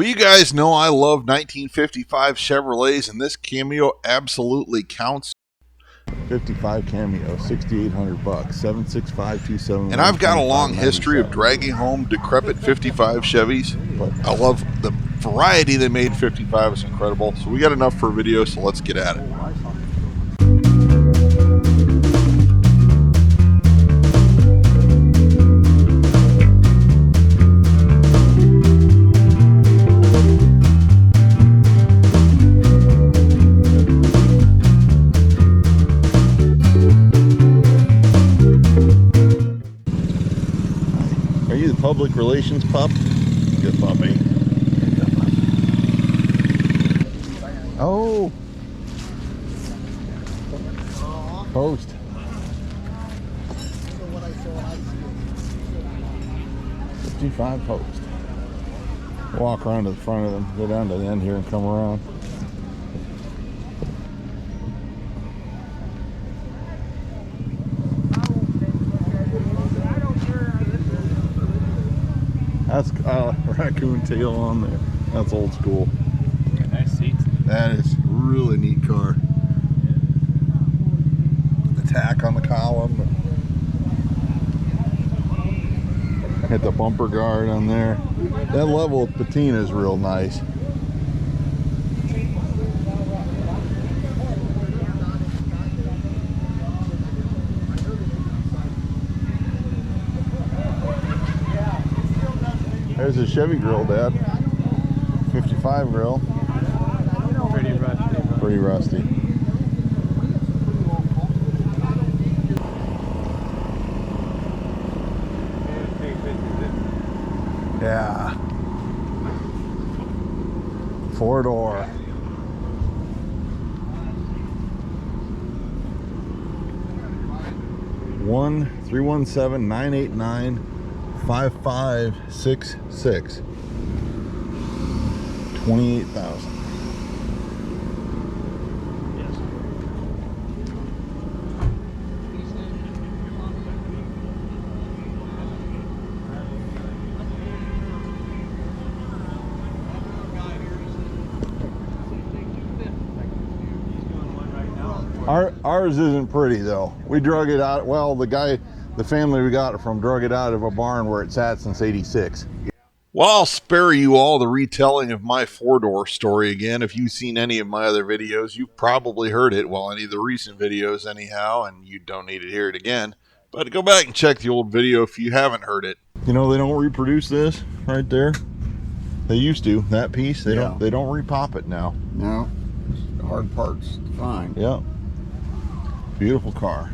Well, you guys know I love 1955 Chevrolets, and this Cameo absolutely counts. 55 Cameo, $6,800, 76527. And I've got a long history of dragging home decrepit 55 Chevys. But I love the variety they made. 55 is incredible. So we got enough for a video, so let's get at it. Are you the public relations pup? Good puppy. Oh! Post. 55 post. Walk around to the front of them, go down to the end here and come around. That's raccoon tail on there. That's old school. Nice seats. That is a really neat car. The tack on the column. Hit the bumper guard on there. That level of patina is real nice. There's a Chevy grill, Dad. 55 grill. Pretty rusty. Pretty rusty. Yeah. 4-door. One 317-989-5566. 28,000. Ours isn't pretty though. We drug it out. Well, the family we got it from drug it out of a barn where it sat since '86. Well, I'll spare you all the retelling of my 4-door story again. If you've seen any of my other videos, you've probably heard it. Well, any of the recent videos anyhow, and you don't need to hear it again. But go back and check the old video if you haven't heard it. You know, they don't reproduce this right there. They used to. That piece, they don't repop it now. No. The hard parts to find. Yeah. Beautiful car.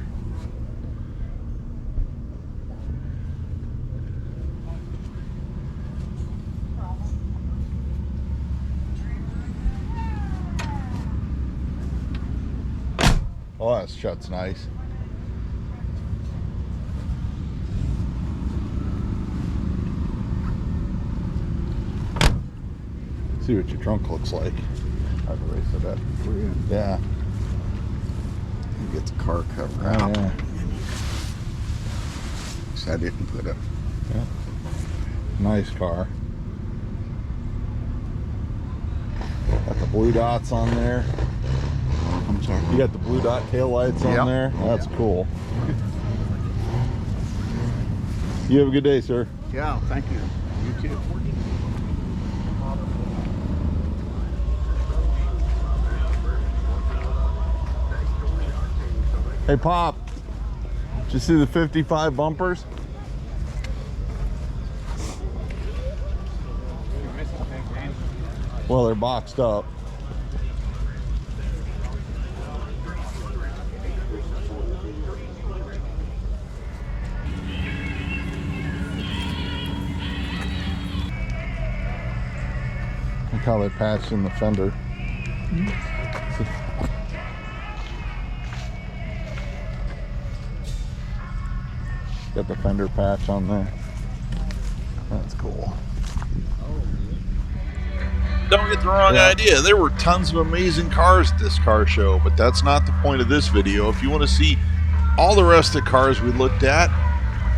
Oh, that shuts nice. See what your trunk looks like. I've erased it up for you. Yeah. It gets a car cover Oh, out. yeah. So I didn't put up. Yeah. Nice car. Got the blue dots on there. I'm sorry. You got the blue dot tail lights on there. That's cool. You have a good day, sir. Yeah, thank you. You too. Hey, Pop. Did you see the 55 bumpers? Well, they're boxed up. Look how they patched in the fender. Got the fender patch on there. That's cool. Don't get the wrong idea. There were tons of amazing cars at this car show, but that's not the point of this video. If you want to see all the rest of the cars we looked at,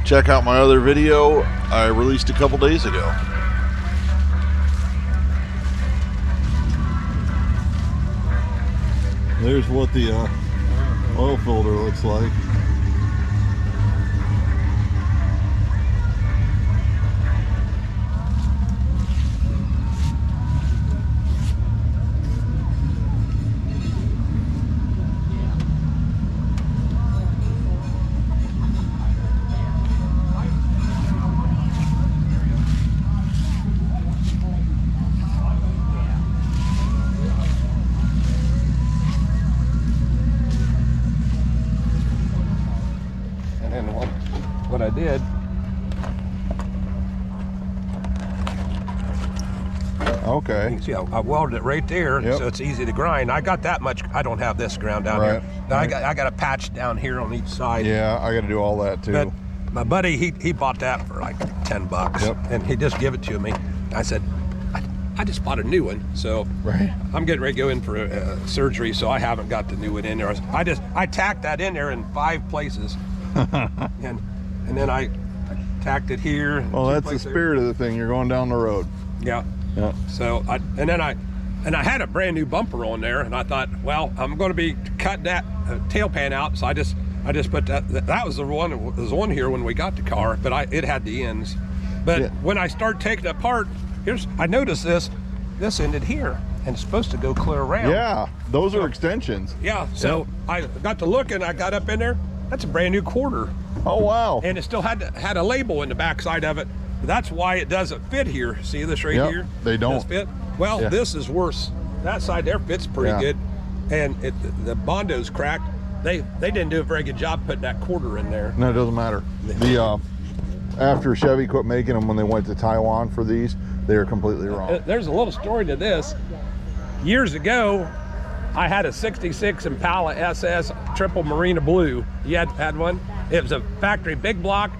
check out my other video I released a couple days ago. There's what the oil filter looks like. And what I did, Okay. you can see I welded it right there, Yep. so it's easy to grind. I got that much. I don't have this ground down Right. here. Now I got a patch down here on each side. Yeah, I got to do all that too. But my buddy, he bought that for like $10, Yep. and he just gave it to me. I said, I just bought a new one, so Right. I'm getting ready to go in for surgery, so I haven't got the new one in there. I tacked that in there in 5 places, and then I tacked it here. Well, 2 that's the places there. spirit of the thing. You're going down the road. Yeah. Yeah. So I had a brand new bumper on there, and I thought, well, I'm going to be cutting that tail pan out, so I just put that was the one that was on here when we got the car, but it had the ends. But Yeah. when I started taking it apart, I noticed this ended here, and it's supposed to go clear around. Yeah, those are extensions. Yeah. So I got to looking, I got up in there. That's a brand new quarter, Oh, wow. and it still had a label in the back side of it. That's why it doesn't fit here. See this right Yep, here? they don't. Does fit. Well, Yeah. This is worse. That side there fits pretty Yeah. good, and the Bondo's cracked. They didn't do a very good job putting that quarter in there. No, it doesn't matter. The after Chevy quit making them when they went to Taiwan for these, they were completely wrong. There's a little story to this. Years ago, I had a 66 Impala SS triple Marina Blue. You had one? It was a factory big block,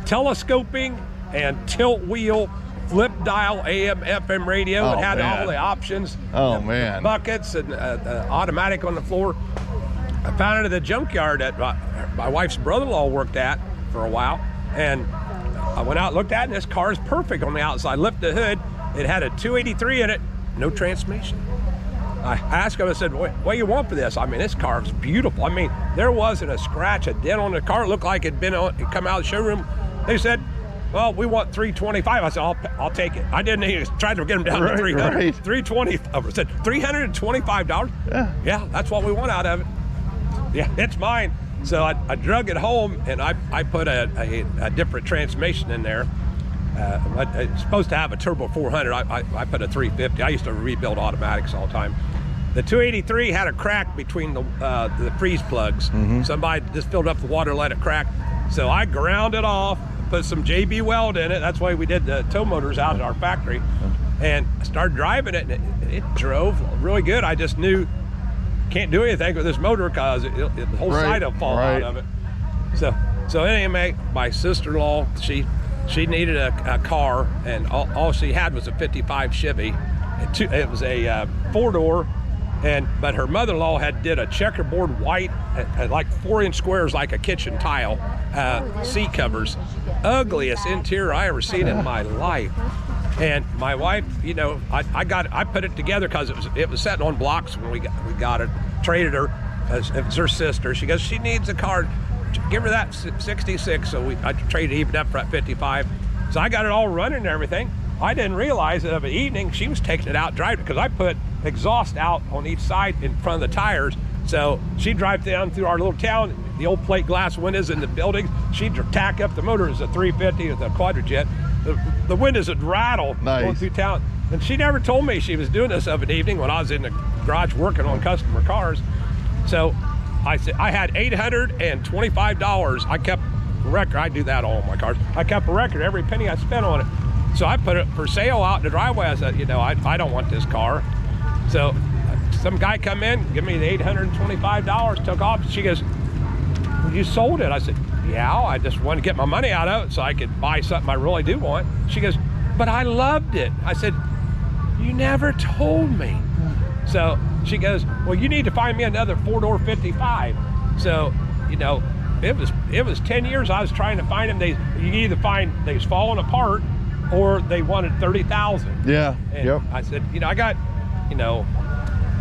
telescoping and tilt wheel, flip dial AM, FM radio. Oh, It had man. all the options. Oh, the man. Buckets and automatic on the floor. I found it at the junkyard that my wife's brother-in-law worked at for a while. And I went out and looked at it, and this car is perfect on the outside. Lifted the hood. It had a 283 in it, no transmission. I asked him, I said, what do you want for this? I mean, this car is beautiful. I mean, there wasn't a scratch, a dent on the car. It looked like it'd come out of the showroom. They said, well, we want $325. I said, I'll take it. I didn't even try to get them down Right, to $300. right. $325. I said, $325? Yeah, that's what we want out of it. Yeah, it's mine. So I drug it home, and I put a different transmission in there. It's supposed to have a turbo 400. I put a 350. I used to rebuild automatics all the time. The 283 had a crack between the freeze plugs. Somebody just filled up the water, let it crack. So I ground it off, put some JB weld in it. That's why we did the tow motors out at our factory. And I started driving it, and it drove really good. I just knew can't do anything with this motor because the whole Right, side will fall right. out of it. So anyway, my sister-in-law, she needed a car, and all she had was a 55 Chevy. It was a 4-door, but her mother-in-law did a checkerboard white, like 4-inch squares like a kitchen tile, seat covers. Ugliest interior I ever seen in my life. And my wife, I put it together because it was sitting on blocks when we got it. Traded her. It was her sister. She goes, she needs a car. Give her that 66. So I traded even up for that 55. So I got it all running and everything. I didn't realize that of an evening she was taking it out driving because I put exhaust out on each side in front of the tires. So she'd drive down through our little town, the old plate glass windows in the building. She'd tack up the motor as a 350 with a quadrajet. The windows would rattle going through town. And she never told me she was doing this of an evening when I was in the garage working on customer cars. So I said I had $825. I kept a record. I do that all on my cars. I kept a record every penny I spent on it. So I put it for sale out in the driveway. I said, I don't want this car. So some guy come in, give me the $825, took off. She goes, well, you sold it. I said, yeah, I just wanted to get my money out of it so I could buy something I really do want. She goes, but I loved it. I said, you never told me. So she goes, well, you need to find me another 4-door 55. So, it was 10 years I was trying to find them. You either find they was falling apart or they wanted 30,000. Yeah. And Yep. I said, I got,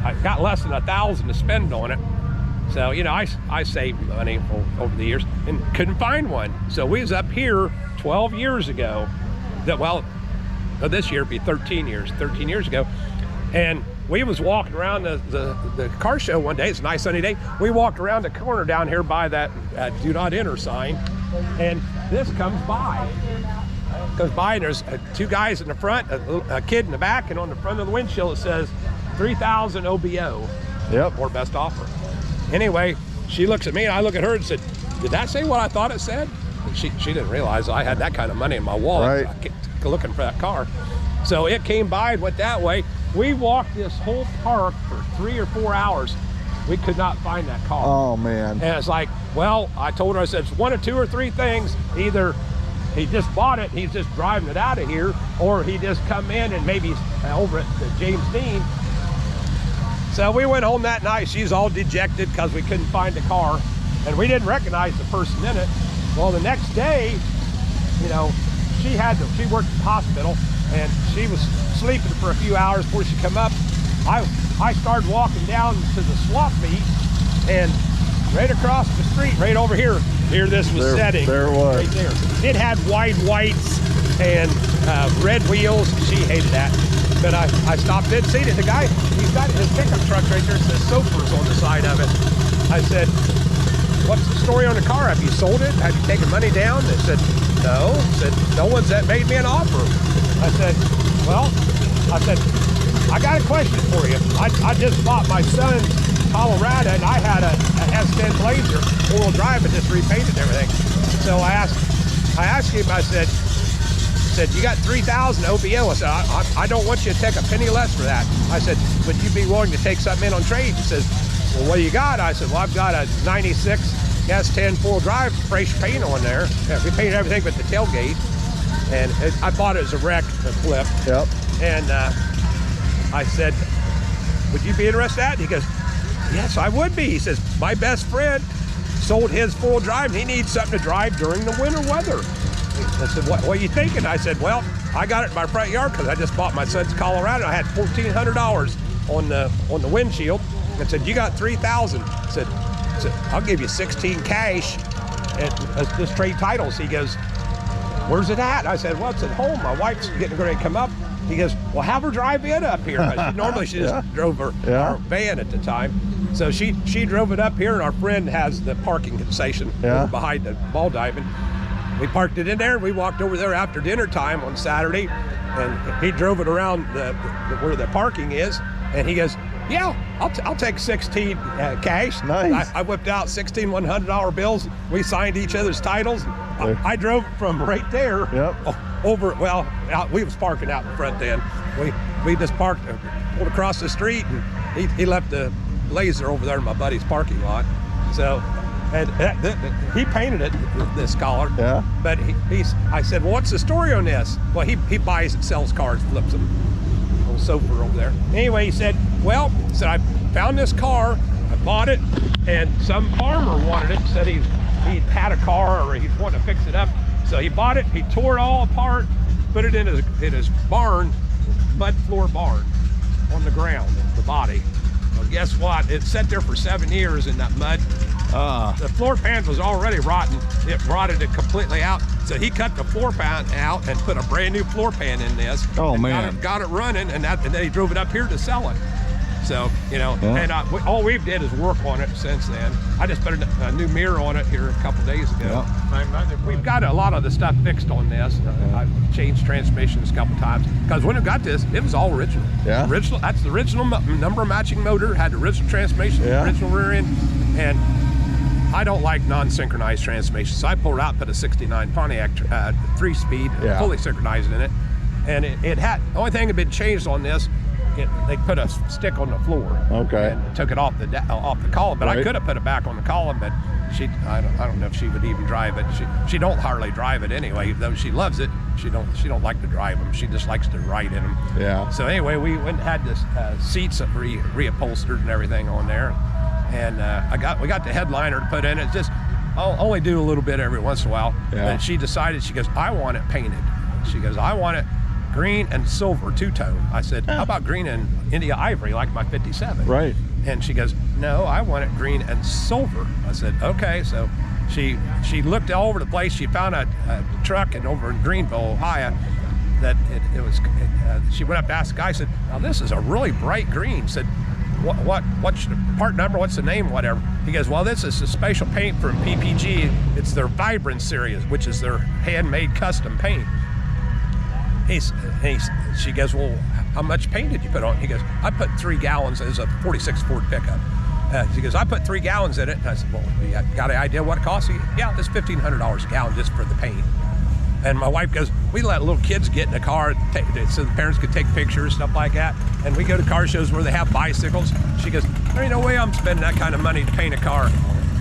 I got less than $1,000 to spend on it. So, you know, I saved money over the years and couldn't find one. So we was up here 12 years ago. This year it'd be 13 years ago. And we was walking around the car show one day. It's a nice sunny day. We walked around the corner down here by that do not enter sign. And this comes by. And there's two guys in the front, a kid in the back, and on the front of the windshield it says 3,000 OBO. Yep. Or best offer. Anyway, she looks at me and I look at her and said, "Did that say what I thought it said?" And she didn't realize I had that kind of money in my wallet. Right. I kept looking for that car. So it came by and went that way. We walked this whole park for 3 or 4 hours. We could not find that car. Oh man. And it's like, well, I told her, I said, it's one of 2 or 3 things. Either he just bought it, he's just driving it out of here, or he just come in and maybe over at the James Dean. So we went home that night. She's all dejected because we couldn't find the car, and we didn't recognize the person in it. Well, the next day, you know, she worked at the hospital, and she was sleeping for a few hours before she come up. I started walking down to the swap meet, and right across the street, right over here this was setting. There it was. Right there. It had wide whites and red wheels. She hated that. But I stopped in, seen it. The guy, he's got his pickup truck right there. It says Sophers on the side of it. I said, "What's the story on the car? Have you sold it? Have you taken money down?" They said, "No." I said, "No one's made me an offer." I said, "Well," I said, "I got a question for you. I just bought my son's Colorado, and I had a S10 Blazer, 4-wheel drive, and just repainted everything." So I asked him, I said, "You got 3,000 OBO. I said, I don't want you to take a penny less for that." I said, "Would you be willing to take something in on trade?" He says, "Well, what do you got?" I said, "Well, I've got a 96 S10 4-wheel drive, fresh paint on there. Yeah, we painted everything but the tailgate. And I bought it as a wreck, a flip." Yep. And I said, "Would you be interested in that?" And he goes, "Yes, I would be." He says, "My best friend sold his 4-wheel drive, and he needs something to drive during the winter weather." I said, what are you thinking?" I said, "Well, I got it in my front yard because I just bought my son's Colorado. I had $1,400 on the windshield." And said, "You got 3,000. I said, "I'll give you 16 cash and just trade titles." He goes, "Where's it at?" I said, "Well, it's at home. My wife's getting ready to come up." He goes, "Well, have her drive in up here." Normally she just drove our van at the time. So she drove it up here, and our friend has the parking concession over behind the ball diving. We parked it in there. We walked over there after dinner time on Saturday, and he drove it around where the parking is, and he goes, "Yeah, I'll take 16 cash." Nice. I whipped out 16 $100 bills. We signed each other's titles. I drove from right there over. Well, we was parking out in front then. We just pulled across the street, and he left the Blazer over there in my buddy's parking lot. So. And he painted it, this collar. Yeah. But I said, "Well, what's the story on this?" Well, he buys and sells cars, flips them. Old Sofer over there. Anyway, he said, "Well," he said, "I found this car, I bought it, and some farmer wanted it. Said he had a car or he wanted to fix it up. So he bought it, he tore it all apart, put it in his barn, mud floor barn, on the ground, the body. Well, guess what? It sat there for 7 years in that mud. The floor pan was already rotten. It rotted it completely out. So he cut the floor pan out and put a brand new floor pan in this. Oh man! Got it running, and then he drove it up here to sell it. So and all we've did is work on it since then. I just put a new mirror on it here a couple days ago. We've got a lot of the stuff fixed on this. I've changed transmissions a couple times because when I got this, it was all original. Yeah. Original. That's the original number matching motor. Had the original transmission, original rear end, and I don't like non-synchronized transmissions, so I pulled it out and put a 69 Pontiac 3-speed, fully synchronized in it. And it had, the only thing that had been changed on this, they put a stick on the floor. Okay. And took it off the column, but I could have put it back on the column, but I don't know if she would even drive it. She don't hardly drive it anyway, though she loves it. She don't like to drive them. She just likes to ride in them. Yeah. So anyway, we went and had this seats reupholstered and everything on there. And we got the headliner to put in it. Just I'll only do a little bit every once in a while. Yeah. But she decided, she goes, "I want it painted." She goes, "I want it green and silver two-tone. I said, how about green and India ivory like my 57? Right. And she goes, no, I want it green and silver. I said, okay. So she looked all over the place. She found a truck over in Greenville, Ohio, that she went up to ask the guy, said, now this is a really bright green. Said, what's the part number, what's the name, whatever. He goes, well, this is a special paint from PPG. It's their Vibrant series, which is their handmade custom paint. She goes, well, how much paint did you put on? He goes, I put 3 gallons. It was a 46 Ford pickup. She goes, I put 3 gallons in it. And I said, well, you got an idea what it costs? He goes, yeah, it's $1,500 a gallon just for the paint. And my wife goes, we let little kids get in the car so the parents could take pictures, stuff like that. And we go to car shows where they have bicycles. She goes, there ain't no way I'm spending that kind of money to paint a car.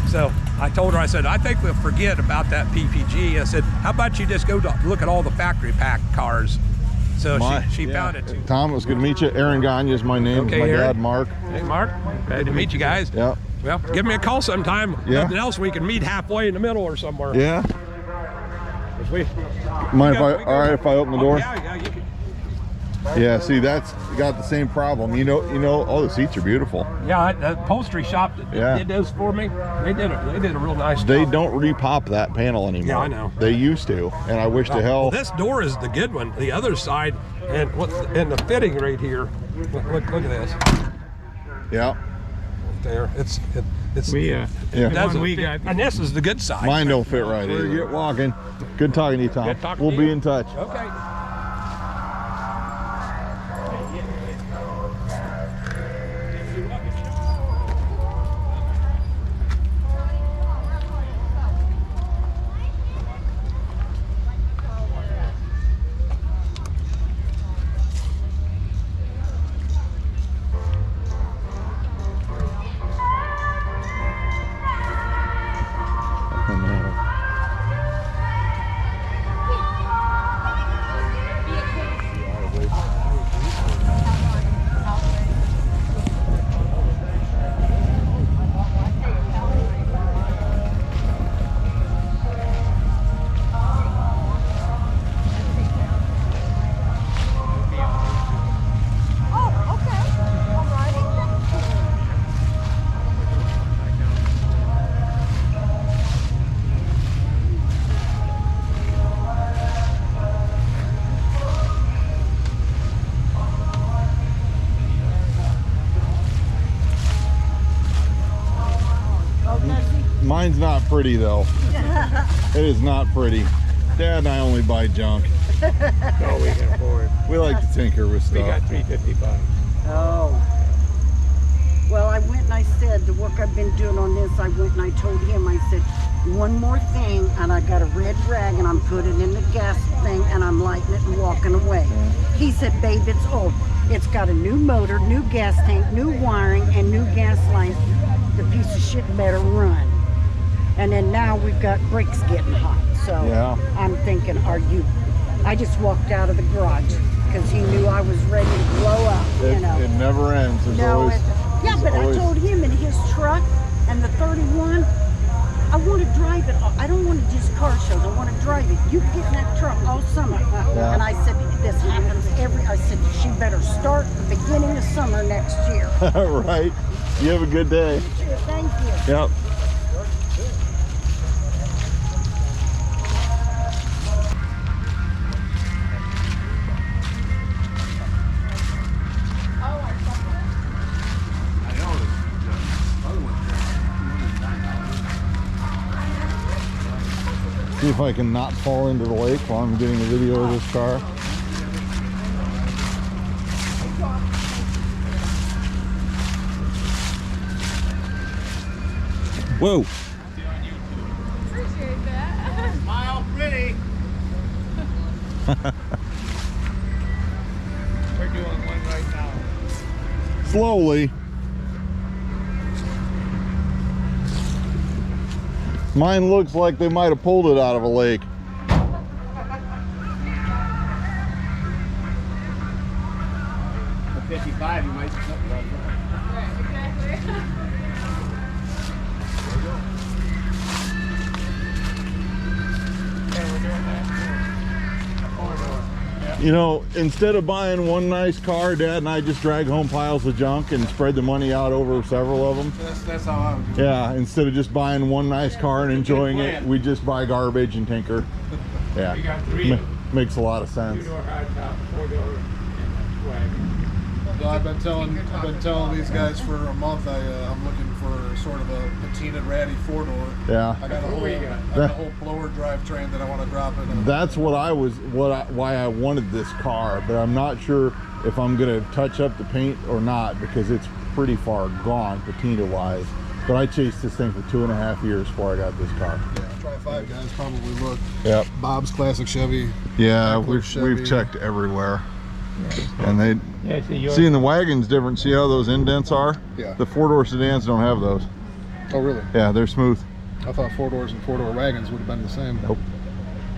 So I told her, I said, I think we'll forget about that PPG. I said, how about you just go look at all the factory pack cars? So she found it too. Tom, it was good to meet you. Aaron Gagne is my name. Okay, my Aaron. dad, Mark. Hey, Mark. Glad to meet you guys. Yeah. Well, give me a call sometime. Yeah. Nothing else, we can meet halfway in the middle or somewhere. Yeah. We Mind go- if we I, go- all right, if I open the door? Yeah, you can. Yeah, see, that's got the same problem. You know, oh, the seats are beautiful. Yeah, the upholstery shop that Yeah. did those for me, they did a real nice job. They don't repop that panel anymore. Yeah, I know. They used to, and I wish to hell. Well, this door is the good one. The other side, and the fitting right here. Look at this. Yeah. There, it's We Yeah. it the doesn't one we fit. got. And this is the good side. Mine don't fit right either. Get walking. Good talking to you, Tom. Good talking We'll to be you. in touch. Okay. Mine's not pretty though. It is not pretty. Dad and I only buy junk. No, we can afford. We like to tinker with We got stuff. $355. Oh. Well, I went and I said, the work I've been doing on this, I went and I told him, I said, one more thing, and I got a red rag, and I'm putting it in the gas thing, and I'm lighting it and walking away. He said, babe, it's old. It's got a new motor, new gas tank, new wiring, and new gas lines. The piece of shit better run. And then now we've got brakes getting hot. So Yeah. I'm thinking, I just walked out of the garage because he knew I was ready to blow up, It, you know. it never ends. There's No, always, yeah, there's but always- I told him in his truck and the 31, I want to drive it. I don't want to just car shows. I want to drive it. You get in that truck all summer. Yeah. And I said, this happens I said, she better start the beginning of summer next year. Right. You have a good day. Thank you. Yep. See if I can not fall into the lake while I'm getting a video of this car. Whoa. Appreciate that. Smile pretty. We're doing one right now. Slowly. Mine looks like they might have pulled it out of a lake. At 55, you might be something like that. Exactly. Yeah, we're doing that. Corridor. Yeah. You know, instead of buying one nice car, Dad and I just drag home piles of junk and spread the money out over several of them. That's how I would do it. Yeah, instead of just buying one nice car and enjoying it, we just buy garbage and tinker. Yeah, We got three makes a lot of sense. two-door high top, four-door, and wagon. So I've been telling these guys for a month. I'm looking for sort of a patinaed ratty 4-door. Yeah. I got a whole blower drivetrain that I want to drop in. That's what why I wanted this car, but I'm not sure if I'm gonna touch up the paint or not because it's pretty far gone patina wise. But I chased this thing for 2.5 years before I got this car. Yeah, try 5 guys probably look. Yep. Bob's Classic Chevy. Yeah, Chevy. we've checked everywhere. And they Yeah, see, yours. see, in the wagon's different. See how those indents are? Yeah. The 4-door sedans don't have those. Oh really? Yeah, they're smooth. I thought 4-doors and 4-door wagons would have been the same. Nope.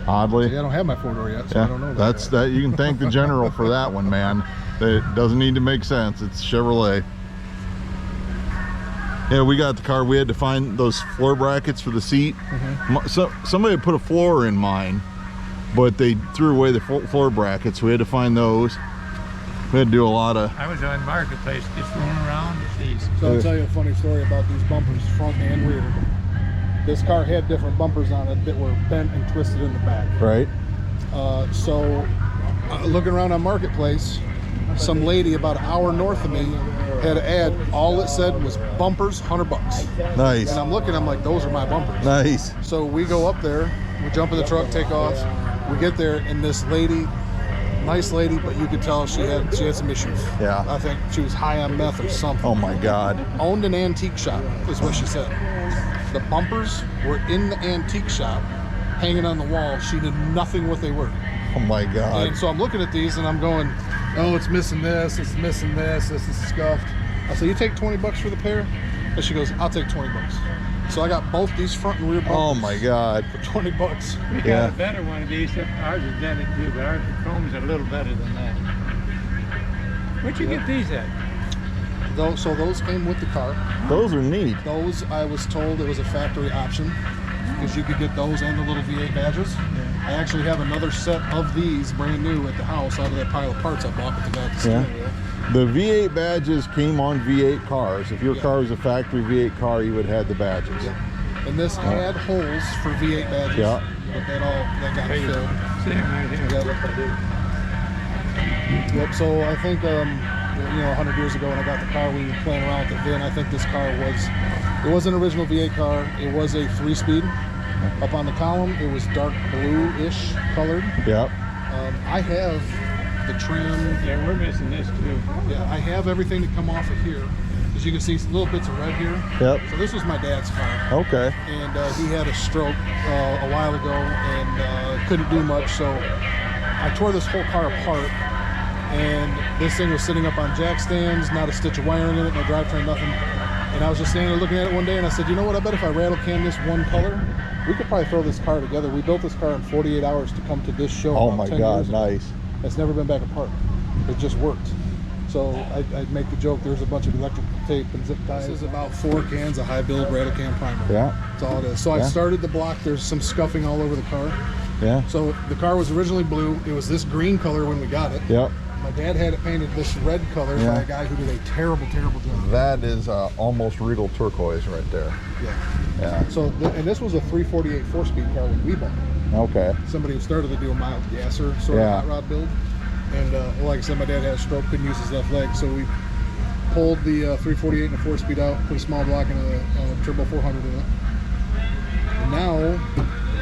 Oddly. See, I don't have my 4-door yet, so I Yeah, don't know. that's that. You can thank the general for that one, man. It doesn't need to make sense. It's Chevrolet. Yeah, we got the car. We had to find those floor brackets for the seat. So somebody put a floor in mine, but they threw away the floor brackets. We had to find those. We had to do a lot of. I was on Marketplace just rolling around with these. So I'll tell you a funny story about these bumpers, front and rear. This car had different bumpers on it that were bent and twisted in the back. Right. Looking around on Marketplace, some lady about an hour north of me had an ad. All it said was bumpers, $100. Nice. And I'm looking, I'm like, those are my bumpers. Nice. So we go up there, we jump in the truck, take off. We get there, and this lady, nice lady, but you could tell she had some issues. Yeah. I think she was high on meth or something. Oh my God. Owned an antique shop, is what she said. The bumpers were in the antique shop, hanging on the wall. She knew nothing what they were. Oh my God. And so I'm looking at these and I'm going, oh, it's missing this, it's missing this is scuffed. I said, you take 20 bucks for the pair? And she goes, I'll take 20 bucks. So I got both these front and rear bumpers. Oh my God. For 20 bucks. We got Yeah. a better one of these. Ours is dented too, but ours, the chrome's a little better than that. Where'd you get these at? So those came with the car. Those are neat. Those, I was told it was a factory option because you could get those and the little V8 badges. I actually have another set of these brand new at the house out of that pile of parts I bought with the guy at the steering wheel. The V8 badges came on V8 cars. If your car was a factory V8 car, you would have the badges. Yeah. And this had holes for V8 badges. Yeah. But that got filled. Same right here. Yep. So I think, 100 years ago when I got the car, we were playing around with it then. I think this car it was an original V8 car. It was a 3-speed. Up on the column, it was dark blue-ish colored. Yep. I have the trim. Yeah, we're missing this too. Yeah, I have everything to come off of here. As you can see, little bits of red here. Yep. So this was my dad's car. Okay. And he had a stroke a while ago and couldn't do much. So I tore this whole car apart. And this thing was sitting up on jack stands, not a stitch of wiring in it, no drivetrain, nothing. And I was just standing there looking at it one day and I said, you know what, I bet if I rattle can this one color, we could probably throw this car together. We built this car in 48 hours to come to this show. Oh about my 10 God, years ago. nice. It's never been back apart. It just worked. So I'd make the joke, there's a bunch of electrical tape and zip ties. This is about 4 cans of high build rattle can primer. Yeah. That's all it is. So I Yeah. started the block. There's some scuffing all over the car. Yeah. So the car was originally blue. It was this green color when we got it. Yep. My dad had it painted this red color Yeah. by a guy who did a terrible, terrible job. That is almost regal turquoise right there. Yeah. Yeah. So, and this was a 348 4-speed car when we bought it. Okay. Somebody who started to do a mild gasser sort Yeah. of hot rod build. And like I said, my dad had a stroke, couldn't use his left leg. So we pulled the 348 and a 4-speed out, put a small block and a turbo 400 in it. And now,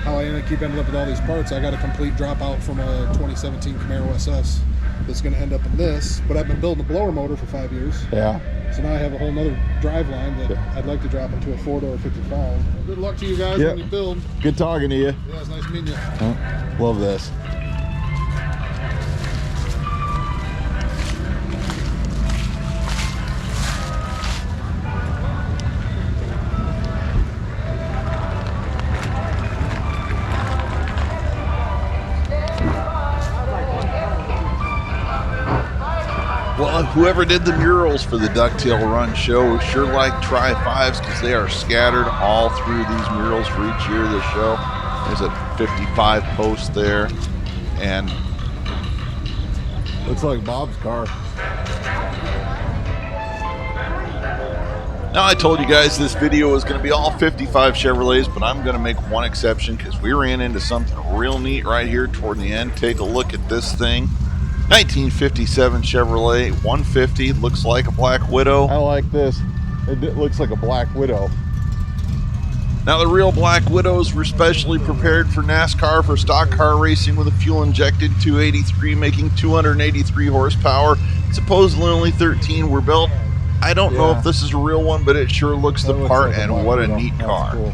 how I ended up with all these parts, I got a complete dropout from a 2017 Camaro SS that's going to end up in this. But I've been building a blower motor for 5 years. Yeah. So now I have a whole nother drive line that I'd like to drop into a 4-door 55. Good luck to you guys Yep. when you build. Good talking to you. Yeah, it's nice meeting you. Love this. Well, whoever did the murals for the Ducktail Run show sure like try 5s because they are scattered all through these murals for each year of the show. There's a 55 post there, and Looks like Bob's car. Now, I told you guys this video was going to be all 55 Chevrolets, but I'm going to make one exception because we ran into something real neat right here toward the end. Take a look at this thing. 1957 Chevrolet 150, looks like a Black Widow. I like this. It looks like a Black Widow. Now, the real Black Widows were specially prepared for NASCAR for stock car racing with a fuel-injected 283 making 283 horsepower. Supposedly only 13 were built. I don't know if this is a real one, but it sure looks the part, like and what a Widow. neat That's car. Cool.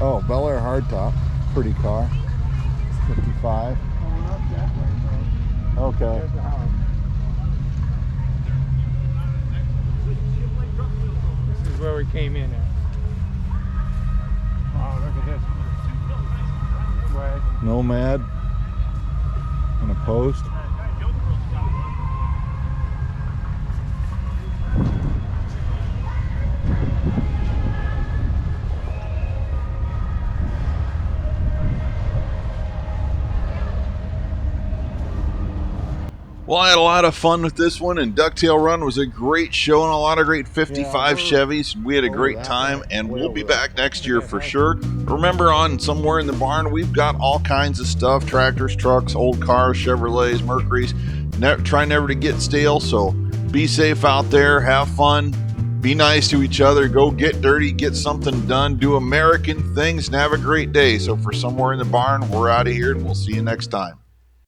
Oh, Bel Air hardtop. Pretty car. 55. Okay. This is where we came in at. Oh, look at this. Wagon. Nomad. And a post. Well, I had a lot of fun with this one, and Ducktail Run was a great show and a lot of great 55 Chevys. We had a great time, and we'll be back next year for sure. Remember, on Somewhere in the Barn, we've got all kinds of stuff: tractors, trucks, old cars, Chevrolets, Mercurys. Try never to get stale, so be safe out there, have fun, be nice to each other, go get dirty, get something done, do American things, and have a great day. So for Somewhere in the Barn, we're out of here, and we'll see you next time.